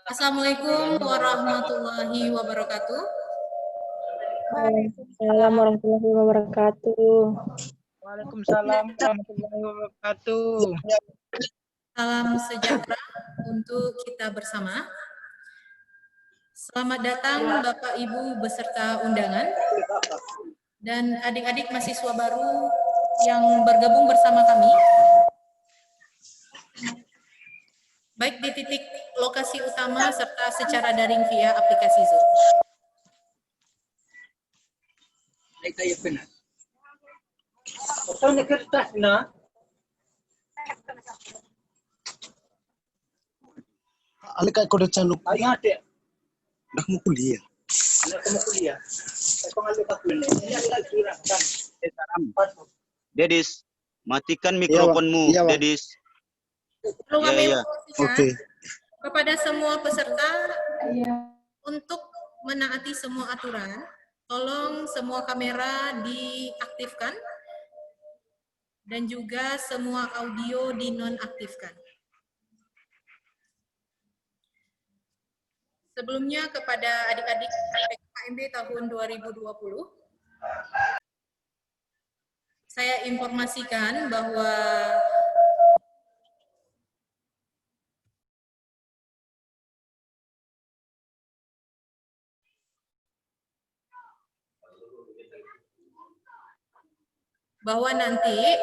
Assalamualaikum warahmatullahi wabarakatuh. Waalaikumsalam warahmatullahi wabarakatuh. Waalaikumsalam warahmatullahi wabarakatuh. Salam sejahtera untuk kita bersama. Selamat datang Bapak Ibu beserta undangan dan adik-adik mahasiswa baru yang bergabung bersama kami, baik di titik lokasi utama serta secara daring via aplikasi Zoom. Alika kau dah canuk. Dah mau kuliah. Dedis, matikan mikrofonmu, Iya, Pak. Dedis. Perlu kami Iya. informasikan Oke. kepada semua peserta untuk menaati semua aturan, tolong semua kamera diaktifkan dan juga semua audio dinonaktifkan. Sebelumnya kepada adik-adik PKKMB tahun 2020, saya informasikan bahwa nanti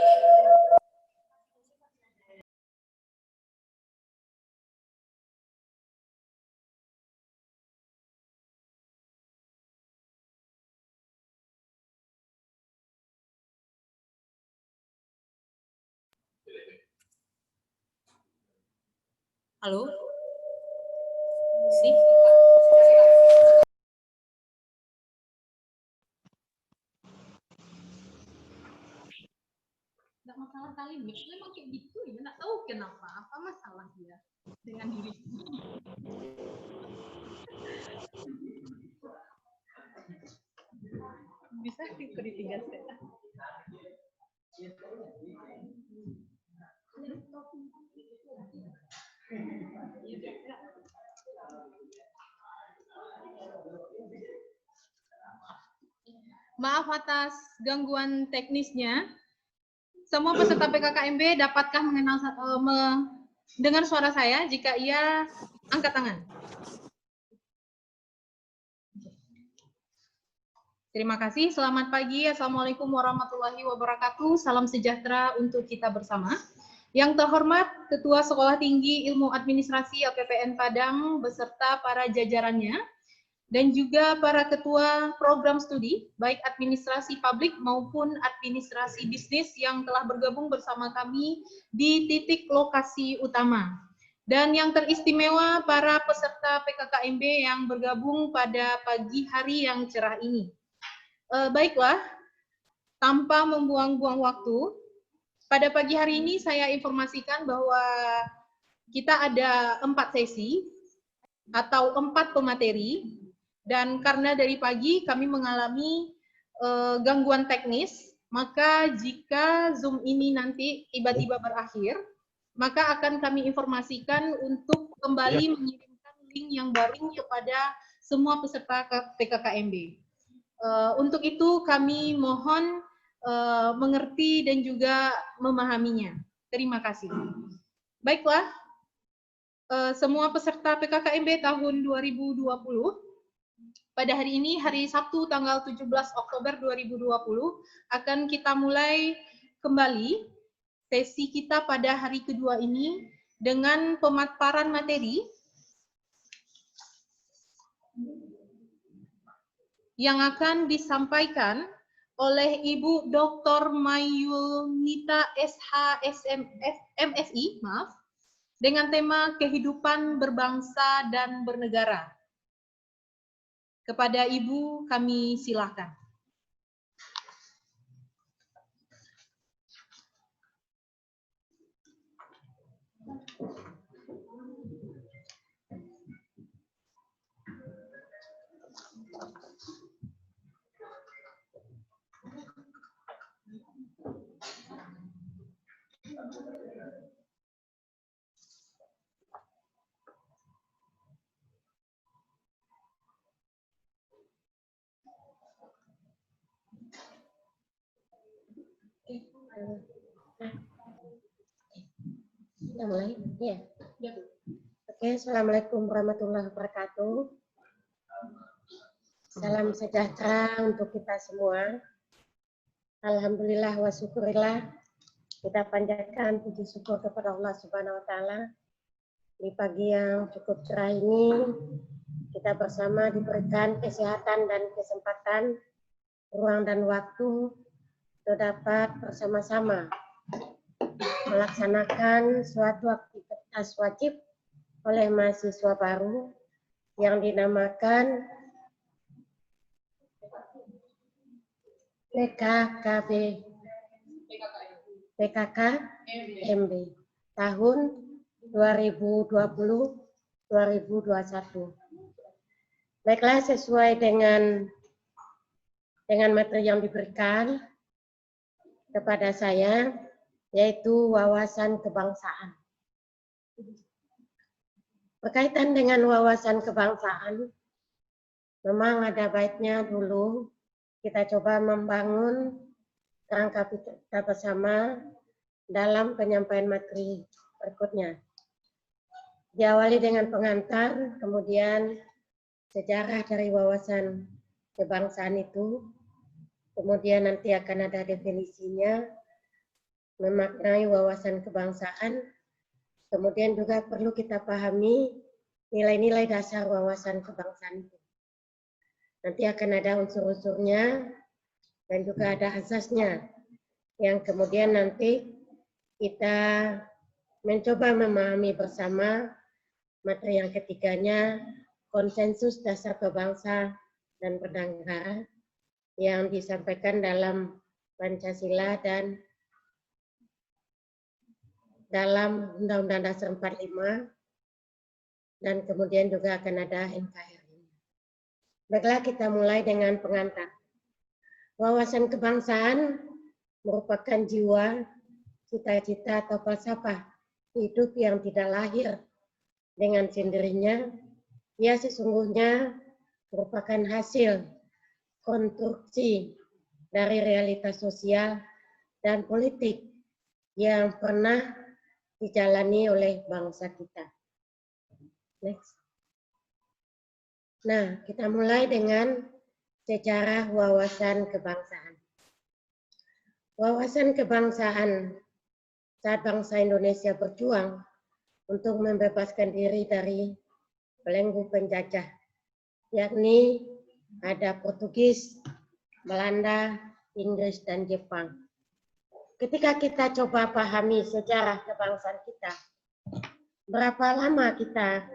halo? Nggak masalah kali, memang kayak gitu ya, nggak tahu kenapa, apa masalah dia dengan diri. Bisa diberi 3 set. Maaf atas gangguan teknisnya. Semua peserta PKKMB dapatkah mendengar suara saya? Jika iya, angkat tangan. Terima kasih. Selamat pagi. Assalamualaikum warahmatullahi wabarakatuh. Salam sejahtera untuk kita bersama. Yang terhormat Ketua Sekolah Tinggi Ilmu Administrasi LPPN Padang beserta para jajarannya, dan juga para ketua program studi, baik administrasi publik maupun administrasi bisnis yang telah bergabung bersama kami di titik lokasi utama. Dan yang teristimewa para peserta PKKMB yang bergabung pada pagi hari yang cerah ini. Baiklah, tanpa membuang-buang waktu, pada pagi hari ini saya informasikan bahwa kita ada 4 sesi atau 4 pemateri. Dan karena dari pagi kami mengalami gangguan teknis, maka jika Zoom ini nanti tiba-tiba berakhir, maka akan kami informasikan untuk kembali mengirimkan link yang baru kepada semua peserta PKKMB. Untuk itu kami mohon mengerti dan juga memahaminya. Terima kasih. Baiklah, semua peserta PKKMB tahun 2020, pada hari ini, hari Sabtu tanggal 17 Oktober 2020, akan kita mulai kembali sesi kita pada hari kedua ini dengan pemaparan materi yang akan disampaikan oleh Ibu Dr. Mayunita MSI, dengan tema kehidupan berbangsa dan bernegara. Kepada Ibu kami silakan. Sudah mulai? Ya. Oke, Assalamualaikum warahmatullahi wabarakatuh. Salam sejahtera untuk kita semua. Alhamdulillah wa syukurillah. Kita panjatkan puji syukur kepada Allah Subhanahu wa taala. Di pagi yang cukup cerah ini, kita bersama diberikan kesehatan dan kesempatan, ruang dan waktu untuk dapat bersama-sama melaksanakan suatu aktivitas wajib oleh mahasiswa baru yang dinamakan PKKMB tahun 2020-2021. Baiklah, sesuai dengan materi yang diberikan kepada saya, yaitu wawasan kebangsaan. Berkaitan dengan wawasan kebangsaan, memang ada baiknya dulu kita coba membangun kerangka kita bersama dalam penyampaian materi berikutnya. Diawali dengan pengantar, kemudian sejarah dari wawasan kebangsaan itu, kemudian nanti akan ada definisinya, memaknai wawasan kebangsaan, kemudian juga perlu kita pahami nilai-nilai dasar wawasan kebangsaan itu. Nanti akan ada unsur-unsurnya dan juga ada asasnya, yang kemudian nanti kita mencoba memahami bersama materi yang ketiganya, konsensus dasar berbangsa dan bernegara yang disampaikan dalam Pancasila dan dalam Undang-Undang Dasar 45, dan kemudian juga akan ada NKRI. Baiklah, kita mulai dengan pengantar. Wawasan kebangsaan merupakan jiwa, cita-cita atau falsafah hidup yang tidak lahir dengan sendirinya. Ia sesungguhnya merupakan hasil konstruksi dari realitas sosial dan politik yang pernah dijalani oleh bangsa kita. Next. Nah, kita mulai dengan sejarah wawasan kebangsaan. Wawasan kebangsaan saat bangsa Indonesia berjuang untuk membebaskan diri dari belenggu penjajah, yakni ada Portugis, Belanda, Inggris, dan Jepang. Ketika kita coba pahami sejarah kebangsaan kita, berapa lama kita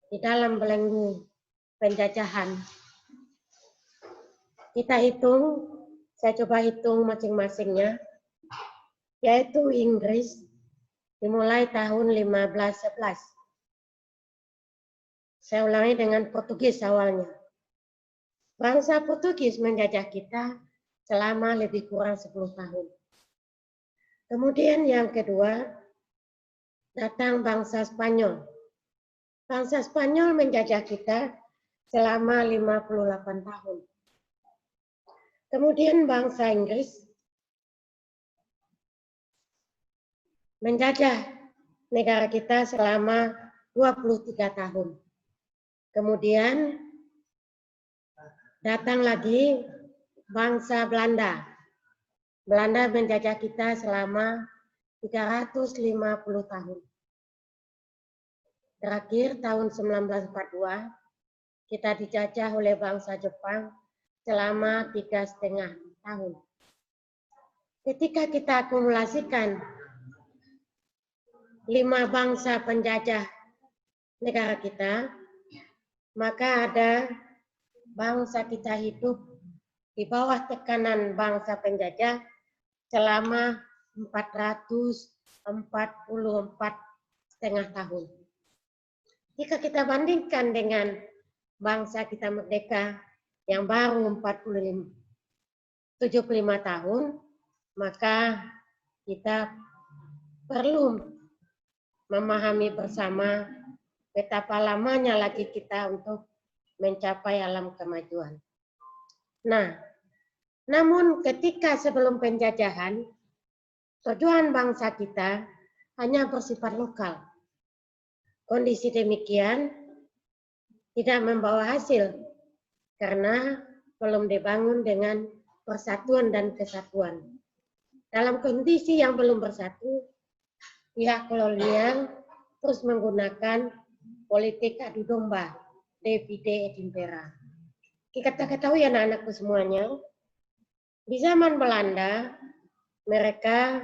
di dalam belenggu penjajahan? Kita hitung, saya coba hitung masing-masingnya, yaitu Inggris dimulai tahun 1511. Saya ulangi dengan Portugis awalnya. Bangsa Portugis menjajah kita selama lebih kurang 10 tahun. Kemudian yang kedua, datang bangsa Spanyol. Bangsa Spanyol menjajah kita selama 58 tahun. Kemudian bangsa Inggris menjajah negara kita selama 23 tahun. Kemudian datang lagi bangsa Belanda. Belanda menjajah kita selama 350 tahun. Terakhir tahun 1942 kita dijajah oleh bangsa Jepang selama 3,5 tahun. Ketika kita akumulasikan 5 bangsa penjajah negara kita, maka ada bangsa kita hidup di bawah tekanan bangsa penjajah selama 444,5 tahun. Jika kita bandingkan dengan bangsa kita merdeka yang baru 75 tahun, maka kita perlu memahami bersama betapa lamanya lagi kita untuk mencapai alam kemajuan. Nah, namun ketika sebelum penjajahan, perjuangan bangsa kita hanya bersifat lokal. Kondisi demikian tidak membawa hasil karena belum dibangun dengan persatuan dan kesatuan. Dalam kondisi yang belum bersatu, pihak kolonial terus menggunakan politik adu domba, divide et impera. Kita ketahui anak-anakku semuanya, di zaman Belanda, mereka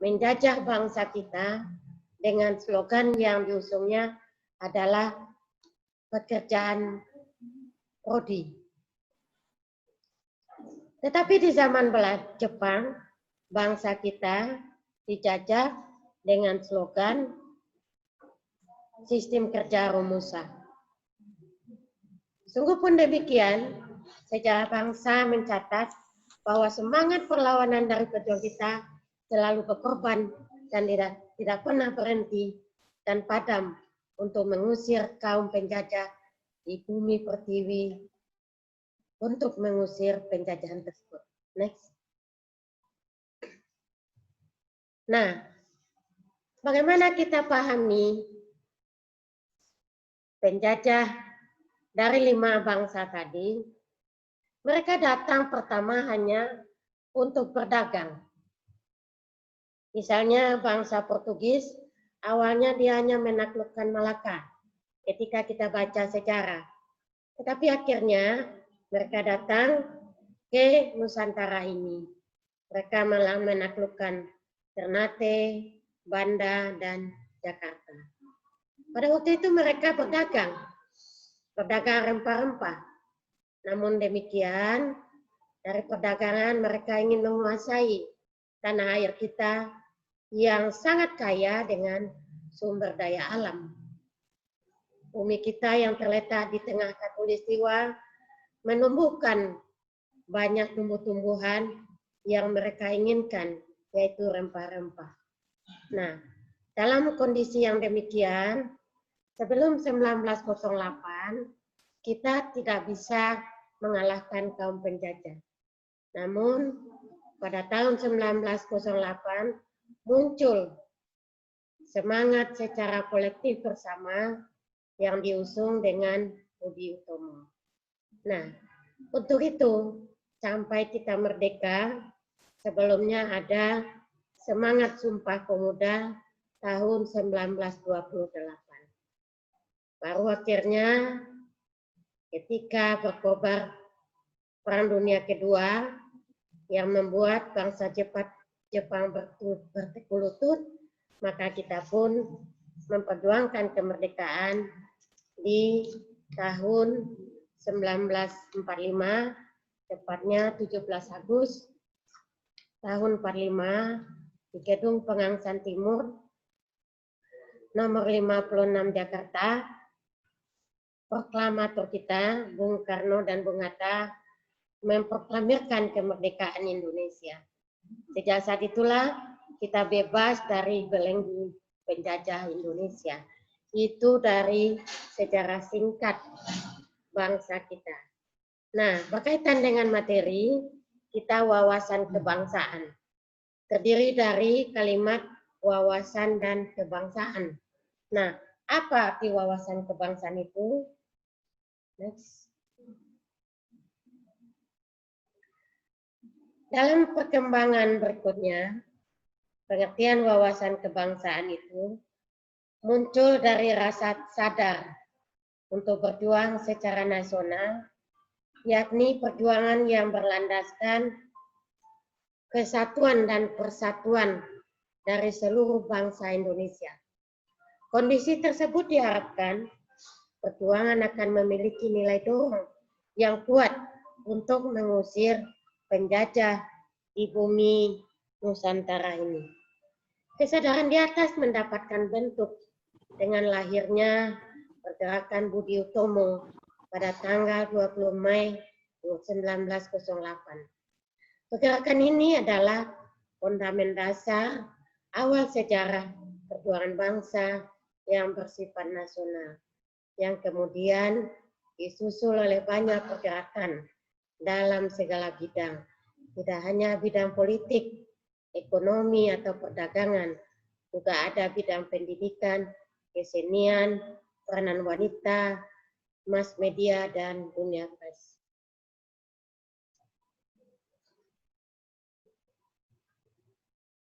menjajah bangsa kita dengan slogan yang diusungnya adalah pekerjaan prodi. Tetapi di zaman Jepang, bangsa kita dijajah dengan slogan sistem kerja rumusan. Sungguh pun demikian, sejarah bangsa mencatat bahwa semangat perlawanan dari pejuang kita selalu berkorban dan tidak pernah berhenti dan padam untuk mengusir kaum penjajah di bumi pertiwi untuk mengusir penjajahan tersebut. Next. Nah, bagaimana kita pahami penjajah dari 5 bangsa tadi? Mereka datang pertama hanya untuk berdagang. Misalnya bangsa Portugis, awalnya dia hanya menaklukkan Malaka ketika kita baca sejarah. Tetapi akhirnya mereka datang ke Nusantara ini. Mereka malah menaklukkan Ternate, Banda, dan Jakarta. Pada waktu itu mereka berdagang rempah-rempah. Namun demikian, dari perdagangan mereka ingin menguasai tanah air kita yang sangat kaya dengan sumber daya alam. Bumi kita yang terletak di tengah khatulistiwa menumbuhkan banyak tumbuh-tumbuhan yang mereka inginkan, yaitu rempah-rempah. Nah, dalam kondisi yang demikian, sebelum 1908, kita tidak bisa mengalahkan kaum penjajah. Namun, pada tahun 1908, muncul semangat secara kolektif bersama yang diusung dengan Budi Utomo. Nah, untuk itu, sampai kita merdeka, sebelumnya ada semangat Sumpah Pemuda tahun 1928. Baru akhirnya ketika berkobar Perang Dunia Kedua yang membuat bangsa Jepang bertekuk lutut, maka kita pun memperjuangkan kemerdekaan di tahun 1945, tepatnya 17 Agustus tahun 45 di Gedung Pengangsan Timur nomor 56 Jakarta. Proklamator kita, Bung Karno dan Bung Hatta, memproklamirkan kemerdekaan Indonesia. Sejak saat itulah kita bebas dari belenggu penjajah Indonesia. Itu dari sejarah singkat bangsa kita. Nah, berkaitan dengan materi, kita wawasan kebangsaan. Terdiri dari kalimat wawasan dan kebangsaan. Nah, apa arti wawasan kebangsaan itu? Next. Dalam perkembangan berikutnya, pengertian wawasan kebangsaan itu muncul dari rasa sadar untuk berjuang secara nasional, yakni perjuangan yang berlandaskan kesatuan dan persatuan dari seluruh bangsa Indonesia. Kondisi tersebut diharapkan perjuangan akan memiliki nilai dorong yang kuat untuk mengusir penjajah di bumi Nusantara ini. Kesadaran di atas mendapatkan bentuk dengan lahirnya pergerakan Budi Utomo pada tanggal 20 Mei 1908. Pergerakan ini adalah fondamen dasar awal sejarah perjuangan bangsa yang bersifat nasional, yang kemudian disusul oleh banyak pergerakan dalam segala bidang, tidak hanya bidang politik, ekonomi, atau perdagangan, juga ada bidang pendidikan, kesenian, peranan wanita, mass media, dan dunia pers.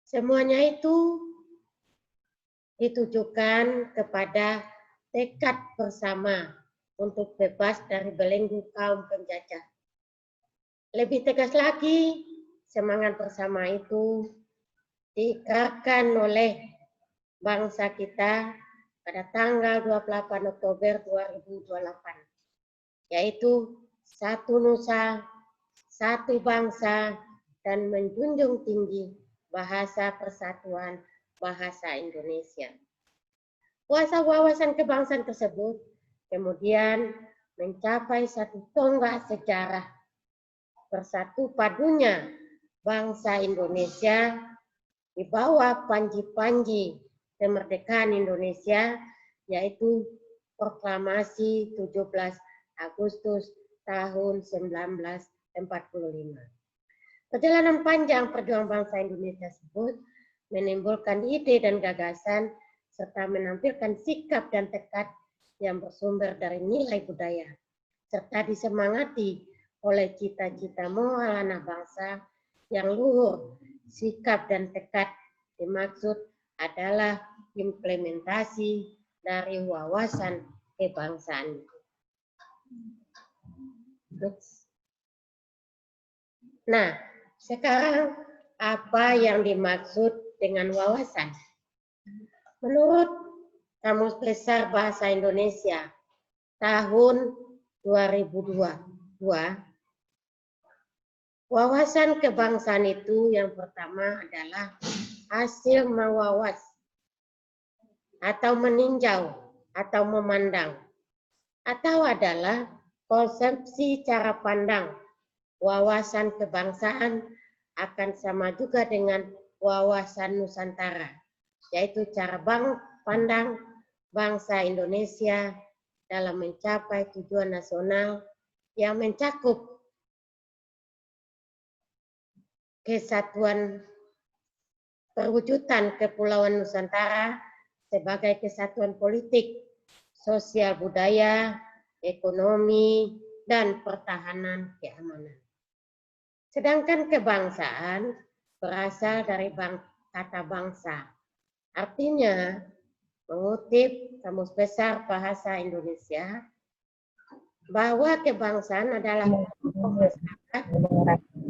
Semuanya itu ditujukan kepada tekad bersama untuk bebas dari belenggu kaum penjajah. Lebih tegas lagi, semangat bersama itu diikrarkan oleh bangsa kita pada tanggal 28 Oktober 2028, yaitu satu nusa, satu bangsa, dan menjunjung tinggi bahasa persatuan bahasa Indonesia. Kuasa wawasan kebangsaan tersebut kemudian mencapai satu tonggak sejarah bersatu padunya bangsa Indonesia di bawah panji-panji kemerdekaan Indonesia, yaitu Proklamasi 17 Agustus tahun 1945. Perjalanan panjang perjuangan bangsa Indonesia tersebut menimbulkan ide dan gagasan serta menampilkan sikap dan tekad yang bersumber dari nilai budaya serta disemangati oleh cita-cita moral anak bangsa yang luhur. Sikap dan tekad dimaksud adalah implementasi dari wawasan kebangsaan. Nah, sekarang apa yang dimaksud dengan wawasan? Menurut Kamus Besar Bahasa Indonesia tahun 2002, wawasan kebangsaan itu yang pertama adalah hasil mewawas atau meninjau atau memandang, atau adalah konsepsi cara pandang wawasan kebangsaan akan sama juga dengan wawasan Nusantara, yaitu cara pandang bangsa Indonesia dalam mencapai tujuan nasional yang mencakup kesatuan perwujudan Kepulauan Nusantara sebagai kesatuan politik, sosial budaya, ekonomi, dan pertahanan keamanan. Sedangkan kebangsaan berasal dari kata bangsa. Artinya, mengutip Kamus Besar Bahasa Indonesia, bahwa kebangsaan adalah masyarakat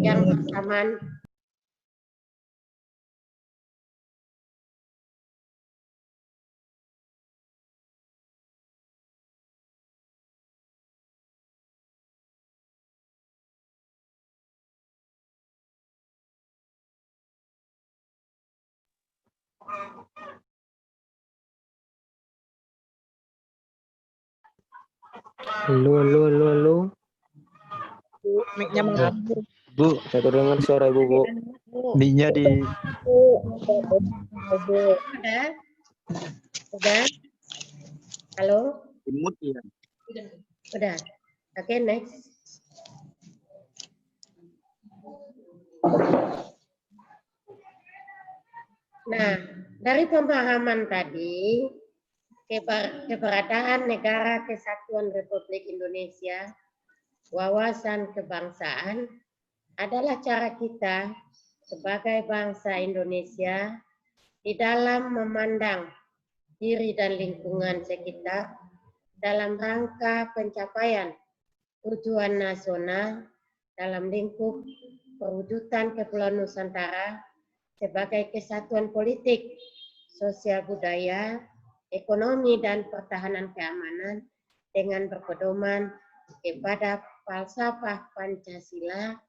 yang bersamaan Halo. Mic-nya mengadu. Bu, saya terdengar suara Ibu, Bu. Mic-nya di Udah? Halo? Imut ya. Udah. Oke, next. Nah, dari pemahaman tadi, keberadaan Negara Kesatuan Republik Indonesia, wawasan kebangsaan adalah cara kita sebagai bangsa Indonesia di dalam memandang diri dan lingkungan sekitar dalam rangka pencapaian tujuan nasional dalam lingkup perwujudan Kepulauan Nusantara sebagai kesatuan politik, sosial budaya, ekonomi, dan pertahanan keamanan dengan berpedoman kepada falsafah Pancasila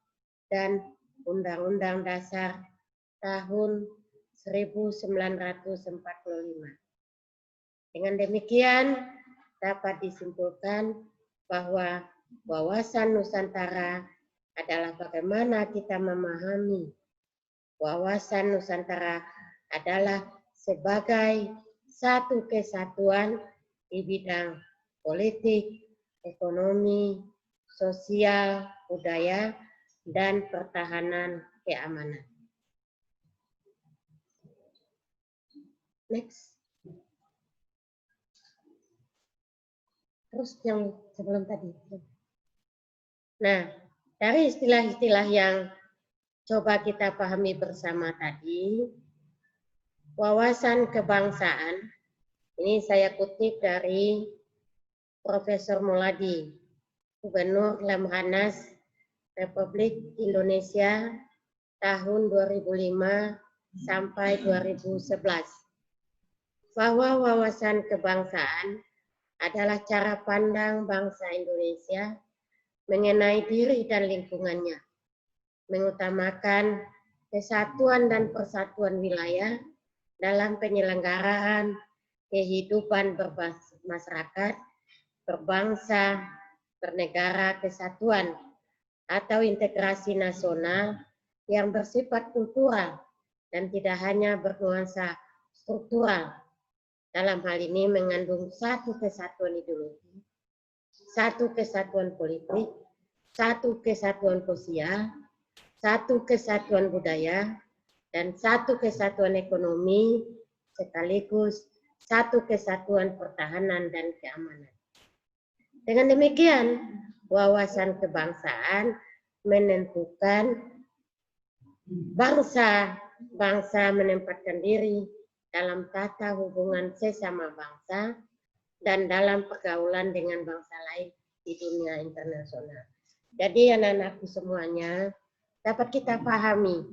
dan Undang-Undang Dasar tahun 1945. Dengan demikian dapat disimpulkan bahwa wawasan Nusantara adalah bagaimana kita memahami wawasan Nusantara adalah sebagai satu kesatuan di bidang politik, ekonomi, sosial, budaya, dan pertahanan keamanan. Next. Terus yang sebelum tadi. Nah, dari istilah-istilah yang coba kita pahami bersama tadi, wawasan kebangsaan, ini saya kutip dari Profesor Muladi, Gubernur Lemhanas Republik Indonesia tahun 2005 sampai 2011. Bahwa wawasan kebangsaan adalah cara pandang bangsa Indonesia mengenai diri dan lingkungannya, mengutamakan kesatuan dan persatuan wilayah dalam penyelenggaraan kehidupan bermasyarakat, berbangsa, bernegara kesatuan, atau integrasi nasional yang bersifat kultural dan tidak hanya bernuansa struktural. Dalam hal ini mengandung satu kesatuan ideologi, satu kesatuan politik, satu kesatuan sosial, satu kesatuan budaya, dan satu kesatuan ekonomi, sekaligus satu kesatuan pertahanan dan keamanan. Dengan demikian, wawasan kebangsaan menentukan bangsa menempatkan diri dalam tata hubungan sesama bangsa dan dalam pergaulan dengan bangsa lain di dunia internasional. Jadi anak-anakku semuanya, dapat kita pahami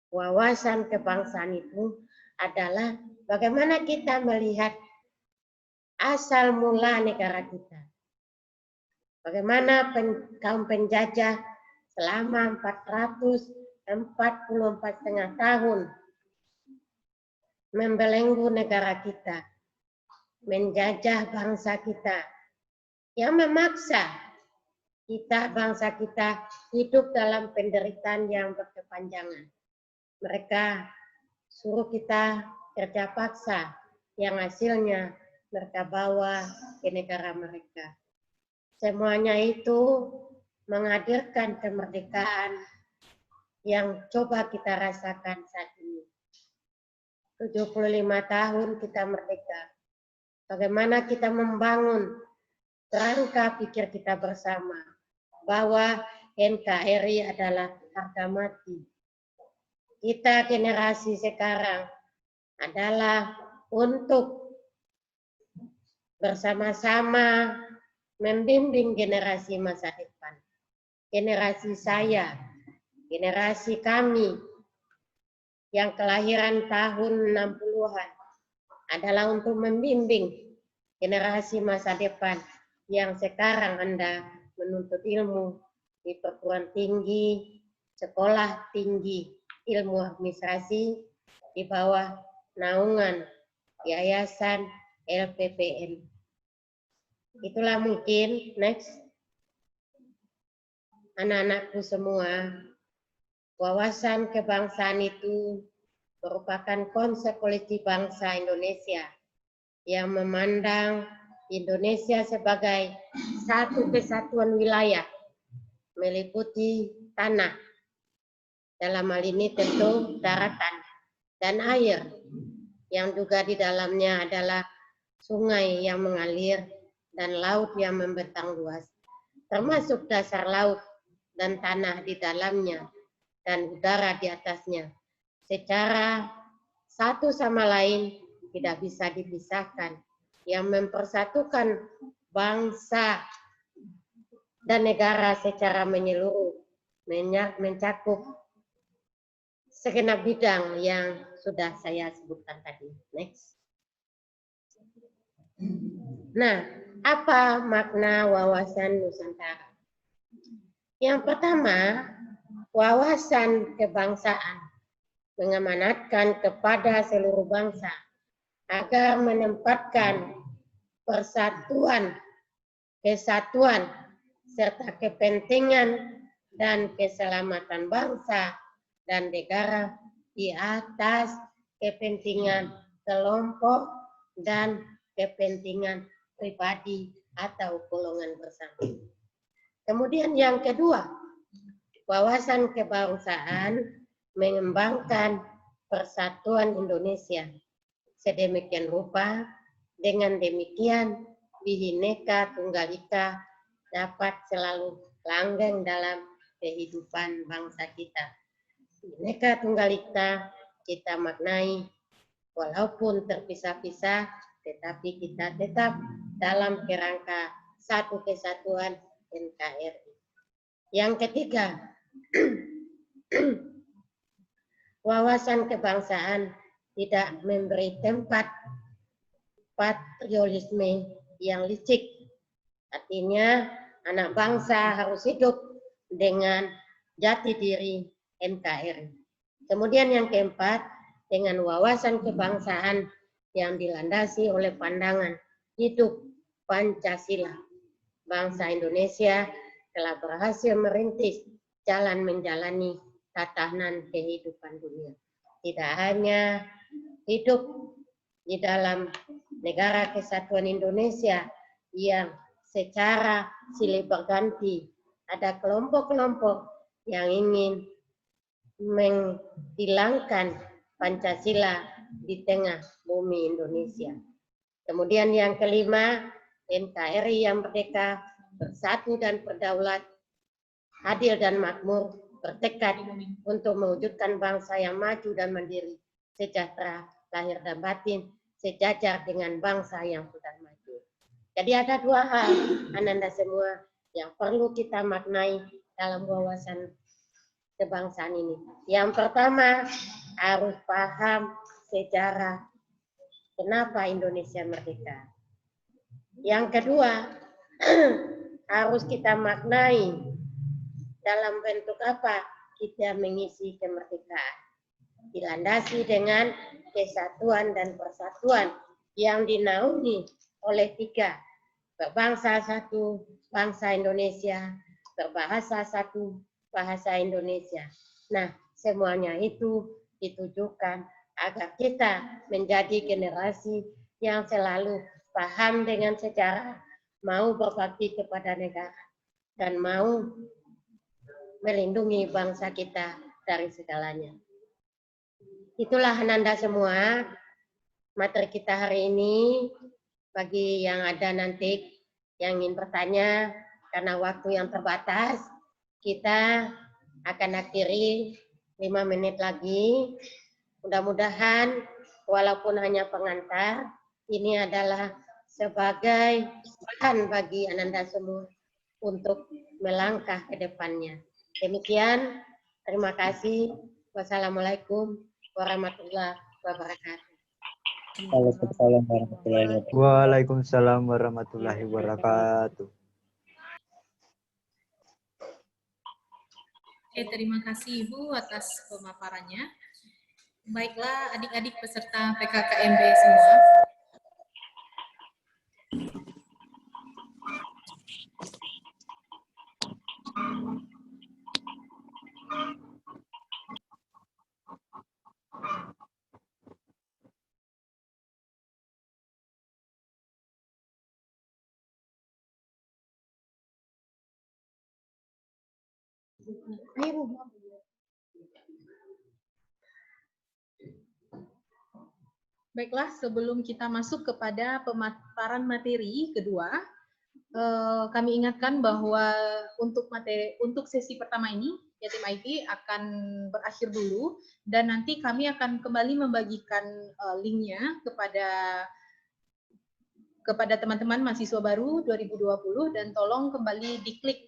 wawasan kebangsaan itu adalah bagaimana kita melihat asal mula negara kita. Bagaimana kaum penjajah selama 444,5 tahun membelenggu negara kita, menjajah bangsa kita, yang memaksa kita, bangsa kita, hidup dalam penderitaan yang berkepanjangan. Mereka suruh kita kerja paksa, yang hasilnya mereka bawa ke negara mereka. Semuanya itu menghadirkan kemerdekaan yang coba kita rasakan saat ini. 75 tahun kita merdeka. Bagaimana kita membangun kerangka pikir kita bersama bahwa NKRI adalah harga mati. Kita generasi sekarang adalah untuk bersama-sama membimbing generasi masa depan. Generasi saya, generasi kami yang kelahiran tahun 60-an adalah untuk membimbing generasi masa depan yang sekarang Anda menuntut ilmu di perguruan tinggi, sekolah tinggi, ilmu administrasi di bawah naungan Yayasan LPPN. Itulah mungkin, next. Anak-anakku semua, wawasan kebangsaan itu merupakan konsep politik bangsa Indonesia yang memandang Indonesia sebagai satu kesatuan wilayah meliputi tanah. Dalam hal ini tentu daratan dan air yang juga di dalamnya adalah sungai yang mengalir dan laut yang membentang luas, termasuk dasar laut dan tanah di dalamnya dan udara di atasnya. Secara satu sama lain tidak bisa dipisahkan, yang mempersatukan bangsa dan negara secara menyeluruh, mencakup segenap bidang yang sudah saya sebutkan tadi. Next. Nah, apa makna wawasan Nusantara? Yang pertama, wawasan kebangsaan mengamanatkan kepada seluruh bangsa agar menempatkan persatuan, kesatuan, serta kepentingan dan keselamatan bangsa dan negara di atas kepentingan kelompok, dan kepentingan pribadi atau golongan bersama. Kemudian yang kedua, wawasan kebangsaan mengembangkan persatuan Indonesia. Sedemikian rupa, dengan demikian Bhinneka Tunggal Ika dapat selalu langgeng dalam kehidupan bangsa kita. Bhinneka Tunggal Ika kita maknai walaupun terpisah-pisah, tetapi kita tetap dalam kerangka satu kesatuan NKRI. Yang ketiga, wawasan kebangsaan tidak memberi tempat patriotisme yang licik. Artinya, anak bangsa harus hidup dengan jati diri NKRI. Kemudian yang keempat, dengan wawasan kebangsaan yang dilandasi oleh pandangan hidup Pancasila. Bangsa Indonesia telah berhasil merintis jalan menjalani tatanan kehidupan dunia. Tidak hanya hidup di dalam negara kesatuan Indonesia yang secara silih berganti, ada kelompok-kelompok yang ingin menghilangkan Pancasila di tengah bumi Indonesia. Kemudian yang kelima, NKRI yang merdeka, bersatu dan berdaulat, adil dan makmur, bertekad untuk mewujudkan bangsa yang maju dan mandiri, sejahtera, lahir dan batin, sejajar dengan bangsa yang sudah maju. Jadi ada dua hal, Ananda semua, yang perlu kita maknai dalam wawasan kebangsaan ini. Yang pertama, harus paham sejarah kenapa Indonesia merdeka. Yang kedua, harus kita maknai dalam bentuk apa kita mengisi kemerdekaan. Dilandasi dengan kesatuan dan persatuan yang dinaungi oleh tiga, berbangsa satu, bangsa Indonesia, berbahasa satu, bahasa Indonesia. Nah, semuanya itu ditujukan agar kita menjadi generasi yang selalu paham dengan sejarah, mau berbakti kepada negara, dan mau melindungi bangsa kita dari segalanya. Itulah Ananda semua materi kita hari ini. Bagi yang ada nanti yang ingin bertanya, karena waktu yang terbatas, kita akan akhiri 5 menit lagi. Mudah-mudahan walaupun hanya pengantar, ini adalah sebagai bahan bagi Ananda semua untuk melangkah ke depannya. Demikian, terima kasih. Wassalamualaikum warahmatullahi wabarakatuh. Waalaikumsalam warahmatullahi wabarakatuh. Waalaikumsalam warahmatullahi wabarakatuh. Oke, terima kasih Ibu atas pemaparannya. Baiklah adik-adik peserta PKKMB semua. Baiklah, sebelum kita masuk kepada pemaparan materi kedua, kami ingatkan bahwa untuk sesi pertama ini, Yatim IT akan berakhir dulu, dan nanti kami akan kembali membagikan linknya kepada teman-teman mahasiswa baru 2020, dan tolong kembali diklik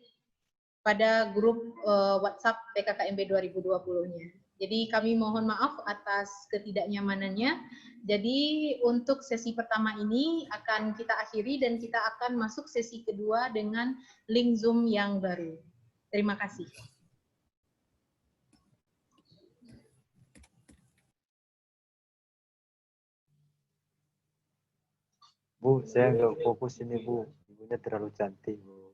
pada grup WhatsApp PKKMB 2020-nya. Jadi kami mohon maaf atas ketidaknyamanannya. Jadi untuk sesi pertama ini akan kita akhiri dan kita akan masuk sesi kedua dengan link Zoom yang baru. Terima kasih. Bu, saya nggak fokus ini Bu. Ibunya terlalu cantik Bu.